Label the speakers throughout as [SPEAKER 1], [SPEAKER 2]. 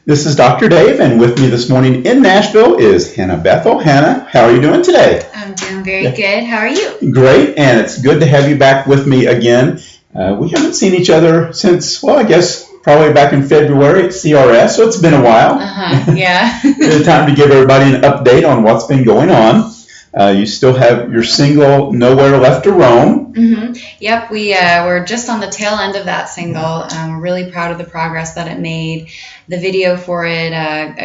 [SPEAKER 1] This is Dr. Dave, and with me this morning in Nashville is Hannah Bethel. Hannah, how are you doing today?
[SPEAKER 2] I'm doing very good. How are you?
[SPEAKER 1] Great, and it's good to have you back with me again. We haven't seen each other since, well, I guess probably back in February at CRS, so it's been a while.
[SPEAKER 2] Yeah.
[SPEAKER 1] It's time to give everybody an update on what's been going on. You still have your single, Nowhere Left to Roam.
[SPEAKER 2] Mm-hmm. Yep, we're just on the tail end of that single. We're really proud of the progress that it made. The video for it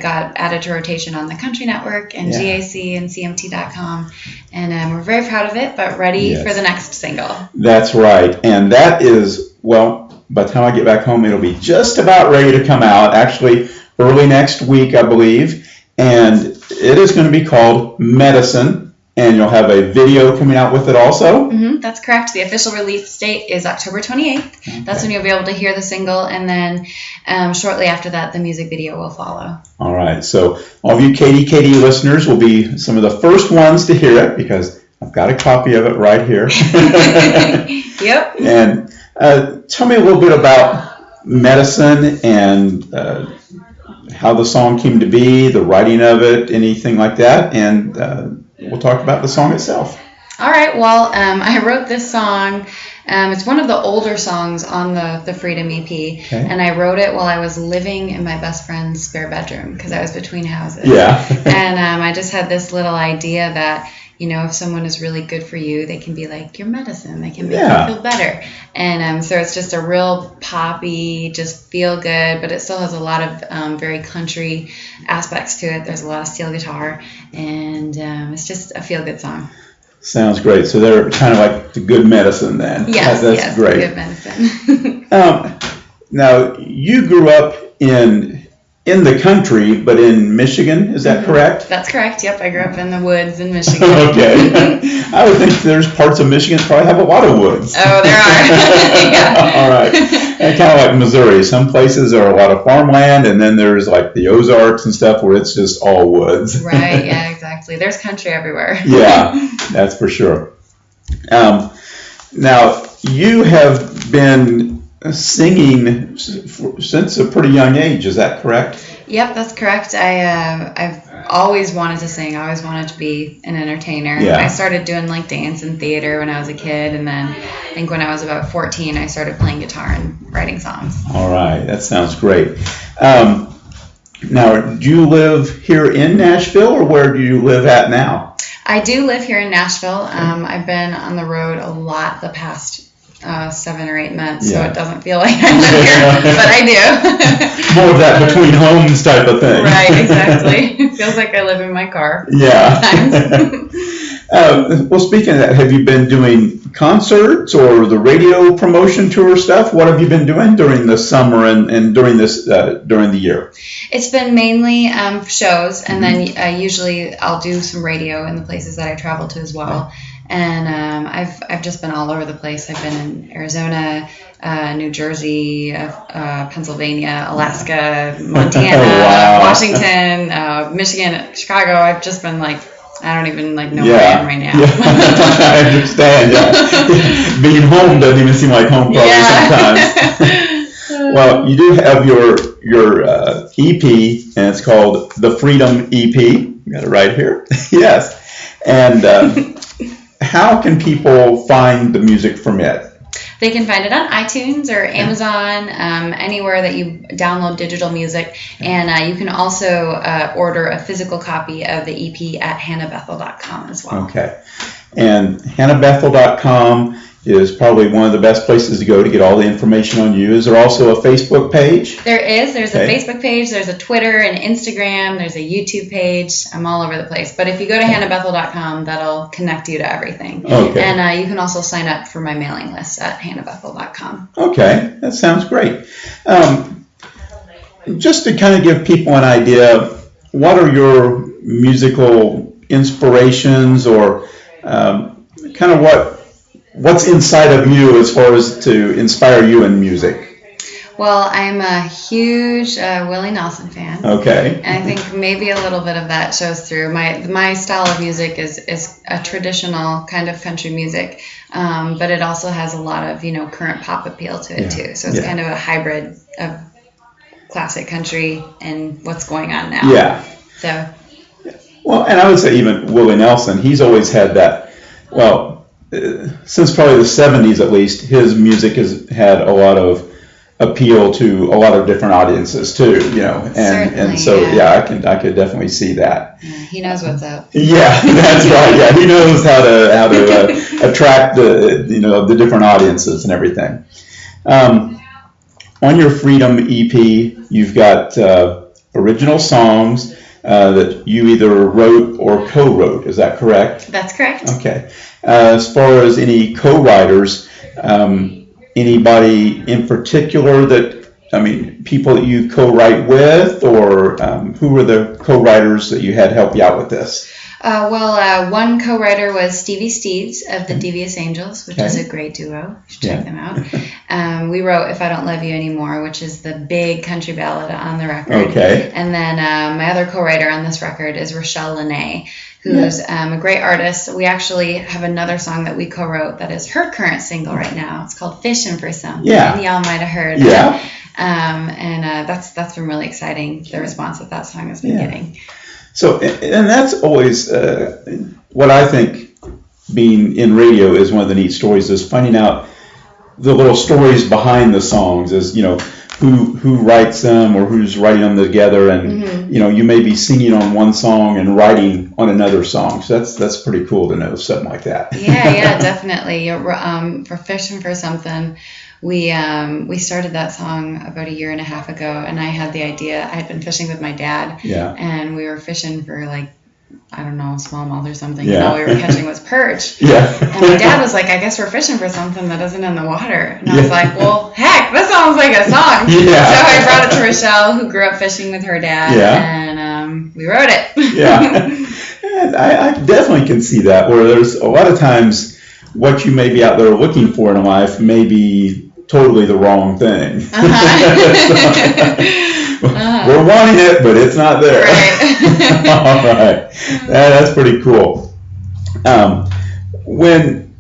[SPEAKER 2] got added to rotation on the Country Network and GAC and CMT.com. And we're very proud of it, but ready for the next single.
[SPEAKER 1] That's right. And that is, well, by the time I get back home, it'll be just about ready to come out. Actually, early next week, I believe. And it is going to be called Medicine. And you'll have a video coming out with it also?
[SPEAKER 2] Mm-hmm, that's correct. The official release date is October 28th. Okay. That's when you'll be able to hear the single. And then shortly after that, the music video will follow.
[SPEAKER 1] All right. So all of you KDKD listeners will be some of the first ones to hear it because I've got a copy of it right here.
[SPEAKER 2] Yep.
[SPEAKER 1] And tell me a little bit about Medicine and how the song came to be, the writing of it, anything like that. And we'll talk about the song itself.
[SPEAKER 2] All right. Well, I wrote this song. It's one of the older songs on the Freedom EP. Okay. And I wrote it while I was living in my best friend's spare bedroom because I was between houses.
[SPEAKER 1] Yeah.
[SPEAKER 2] And I just had this little idea that, you know, if someone is really good for you, they can be like your medicine. They can make you feel better. And so it's just a real poppy, just feel good, but it still has a lot of very country aspects to it. There's a lot of steel guitar, and it's just a feel good song.
[SPEAKER 1] Sounds great. So they're kind of like the good medicine then.
[SPEAKER 2] Yes,
[SPEAKER 1] that's great.
[SPEAKER 2] Good medicine.
[SPEAKER 1] Now, you grew up in the country, but in Michigan, is that correct?
[SPEAKER 2] That's correct. Yep, I grew up in the woods in Michigan.
[SPEAKER 1] Okay. I would think there's parts of Michigan that probably have a lot of woods.
[SPEAKER 2] Oh, there are. Yeah.
[SPEAKER 1] All right. And kind of like Missouri. Some places are a lot of farmland, and then there's like the Ozarks and stuff where it's just all woods.
[SPEAKER 2] Right, yeah, exactly. There's country everywhere.
[SPEAKER 1] Yeah, that's for sure. Now, you have been singing since a pretty young age, is that correct?
[SPEAKER 2] Yep, that's correct. I've always wanted to sing. I always wanted to be an entertainer.
[SPEAKER 1] Yeah.
[SPEAKER 2] I started doing like dance and theater when I was a kid, and then I think when I was about 14, I started playing guitar and writing songs.
[SPEAKER 1] All right, that sounds great. Now, do you live here in Nashville, or where do you live at now?
[SPEAKER 2] I do live here in Nashville. I've been on the road a lot the past 7 or 8 months, so it doesn't feel like I live here, but I do.
[SPEAKER 1] More of that between homes type of thing.
[SPEAKER 2] Right, exactly. It feels like I live in my car.
[SPEAKER 1] Yeah. Well, speaking of that, have you been doing concerts or the radio promotion tour stuff? What have you been doing during the summer and during the year?
[SPEAKER 2] It's been mainly shows, and then usually I'll do some radio in the places that I travel to as well. And I've just been all over the place. I've been in Arizona, New Jersey, Pennsylvania, Alaska, Montana, Washington, Michigan, Chicago. I've just been like, I don't even know where I am right now.
[SPEAKER 1] I understand. Yeah. Being home doesn't even seem like home probably sometimes. Well, you do have your EP, and it's called The Freedom EP. You got it right here. Yes. And how can people find the music from it?
[SPEAKER 2] They can find it on iTunes or Amazon, anywhere that you download digital music. And you can also order a physical copy of the EP at hannahbethel.com as well.
[SPEAKER 1] Okay. And hannahbethel.com is probably one of the best places to go to get all the information on you. Is there also a Facebook page?
[SPEAKER 2] There is. There's a Facebook page. There's a Twitter and Instagram. There's a YouTube page. I'm all over the place. But if you go to hannahbethel.com, that'll connect you to everything.
[SPEAKER 1] Okay.
[SPEAKER 2] And you can also sign up for my mailing list at hannahbethel.com.
[SPEAKER 1] Okay. That sounds great. Just to kind of give people an idea, what are your musical inspirations or kind of what's inside of you as far as to inspire you in music?
[SPEAKER 2] Well, I'm a huge Willie Nelson fan.
[SPEAKER 1] Okay.
[SPEAKER 2] And I think maybe a little bit of that shows through. My style of music is a traditional kind of country music, but it also has a lot of, current pop appeal to it too. So it's kind of a hybrid of classic country and what's going on now.
[SPEAKER 1] Yeah.
[SPEAKER 2] So.
[SPEAKER 1] Well, and I would say even Willie Nelson, he's always had that, since probably the 70s at least, his music has had a lot of appeal to a lot of different audiences too, and so I could definitely see that.
[SPEAKER 2] Yeah, he knows what's up.
[SPEAKER 1] Yeah, that's right. Yeah, he knows how to attract the different audiences and everything. On your Freedom EP, you've got original songs that you either wrote or co-wrote. Is that correct?
[SPEAKER 2] That's correct.
[SPEAKER 1] Okay. As far as any co-writers, anybody in particular people that you co-write with, or who were the co-writers that you had help you out with this?
[SPEAKER 2] One co-writer was Stevie Steves of the Devious Angels, which is a great duo. You should check them out. We wrote If I Don't Love You Anymore, which is the big country ballad on the record.
[SPEAKER 1] Okay.
[SPEAKER 2] And then my other co-writer on this record is Rochelle Lene, who's a great artist. We actually have another song that we co-wrote that is her current single right now. It's called Fishin' for Something.
[SPEAKER 1] Yeah.
[SPEAKER 2] And y'all might have heard
[SPEAKER 1] it.
[SPEAKER 2] That's been really exciting, the response that song has been getting.
[SPEAKER 1] So, and that's always what I think being in radio is one of the neat stories, is finding out the little stories behind the songs, is, who writes them or who's writing them together, and you may be singing on one song and writing on another song. So that's pretty cool to know something like that.
[SPEAKER 2] Yeah, definitely. For Fishing for Something, we started that song about 1.5 years ago, and I had the idea. I had been fishing with my dad, and we were fishing for smallmouth or something.
[SPEAKER 1] Yeah.
[SPEAKER 2] All we were catching was perch.
[SPEAKER 1] Yeah.
[SPEAKER 2] And my dad was like, I guess we're fishing for something that isn't in the water. And I was like, well, heck, that sounds like a song.
[SPEAKER 1] Yeah.
[SPEAKER 2] So I brought it to Rochelle, who grew up fishing with her dad, and we wrote it.
[SPEAKER 1] Yeah. And I definitely can see that, where there's a lot of times what you may be out there looking for in life may be totally the wrong thing. We're wanting it, but it's not there.
[SPEAKER 2] Right.
[SPEAKER 1] All right. That's pretty cool. When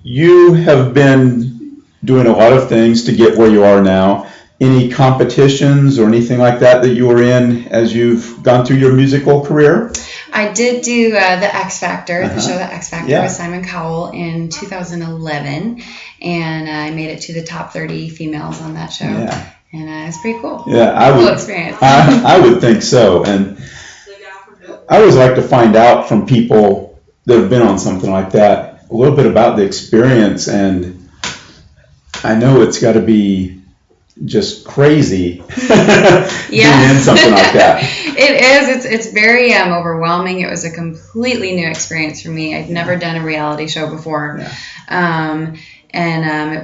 [SPEAKER 1] you have been doing a lot of things to get where you are now, any competitions or anything like that you were in as you've gone through your musical career?
[SPEAKER 2] I did do the X Factor, the show The X Factor with Simon Cowell in 2011, and I made it to the top 30 females on that show. Yeah. And it was pretty cool.
[SPEAKER 1] Yeah,
[SPEAKER 2] cool experience.
[SPEAKER 1] I would think so. And I always like to find out from people that have been on something like that a little bit about the experience, and I know it's got to be just crazy being in something like that.
[SPEAKER 2] It is. It's very overwhelming. It was a completely new experience for me. I'd never done a reality show before.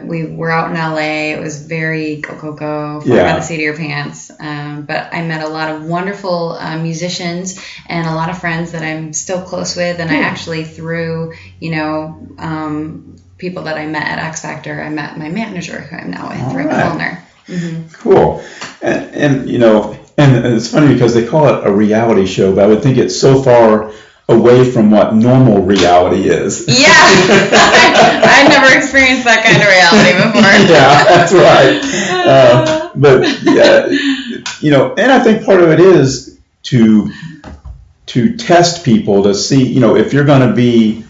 [SPEAKER 2] We were out in LA. It was very go, fly by the seat of your pants. But I met a lot of wonderful musicians and a lot of friends that I'm still close with. And I actually, through, people that I met at X Factor, I met my manager, who I'm now with, Rick Milner. Mm-hmm.
[SPEAKER 1] Cool. And it's funny because they call it a reality show, but I would think it's so far away from what normal reality is.
[SPEAKER 2] Yeah. I've never experienced that kind of reality before.
[SPEAKER 1] Yeah, that's right. And I think part of it is to test people to see, if you're going to be,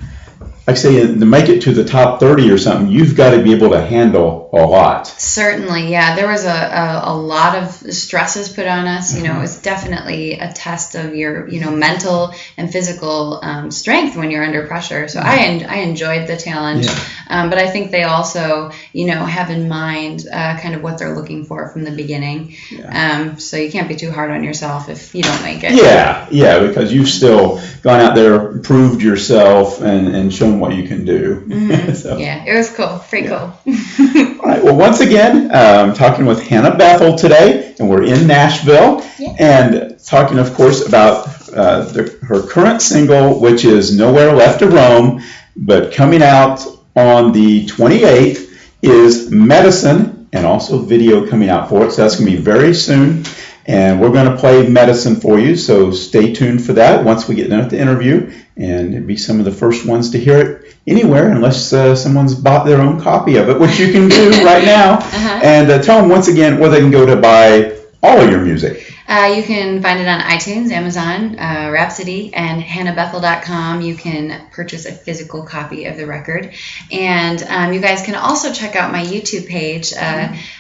[SPEAKER 1] like say, to make it to the top 30 or something, you've got to be able to handle a lot.
[SPEAKER 2] Certainly, yeah. There was a lot of stresses put on us. It was definitely a test of your, mental and physical strength when you're under pressure. So I enjoyed the challenge, but I think they also, have in mind kind of what they're looking for from the beginning. Yeah. So you can't be too hard on yourself if you don't make it.
[SPEAKER 1] Yeah, because you've still gone out there, proved yourself, and shown what you can do.
[SPEAKER 2] Mm-hmm. So, yeah, it was cool. Pretty cool.
[SPEAKER 1] All right. Well, once again, I'm talking with Hannah Bethel today, and we're in Nashville, and talking, of course, about her current single, which is Nowhere Left to Roam, but coming out on the 28th is Medicine, and also video coming out for it. So that's going to be very soon. And we're going to play Medicine for you, so stay tuned for that once we get done with the interview. And it'll be some of the first ones to hear it anywhere, unless someone's bought their own copy of it, which you can do right now. And tell them once again where they can go to buy all of your music?
[SPEAKER 2] You can find it on iTunes, Amazon, Rhapsody, and hannahbethel.com. You can purchase a physical copy of the record. And you guys can also check out my YouTube page,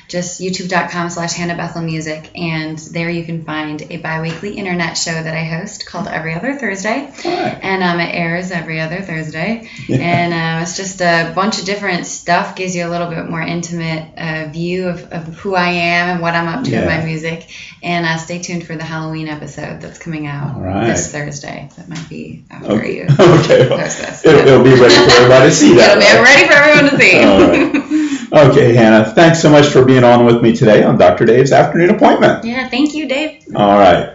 [SPEAKER 2] just youtube.com/hannahbethelmusic. And there you can find a bi-weekly internet show that I host called Every Other Thursday.
[SPEAKER 1] Right.
[SPEAKER 2] And it airs every other Thursday. And it's just a bunch of different stuff, gives you a little bit more intimate view of who I am and what I'm up to in my music. And stay tuned for the Halloween episode that's coming out this Thursday. That might be after you post this.
[SPEAKER 1] It'll be ready for everybody to see that.
[SPEAKER 2] It'll be ready for everyone to see.
[SPEAKER 1] All right. Okay, Hannah, thanks so much for being on with me today on Dr. Dave's Afternoon Appointment.
[SPEAKER 2] Yeah, thank you, Dave.
[SPEAKER 1] All right.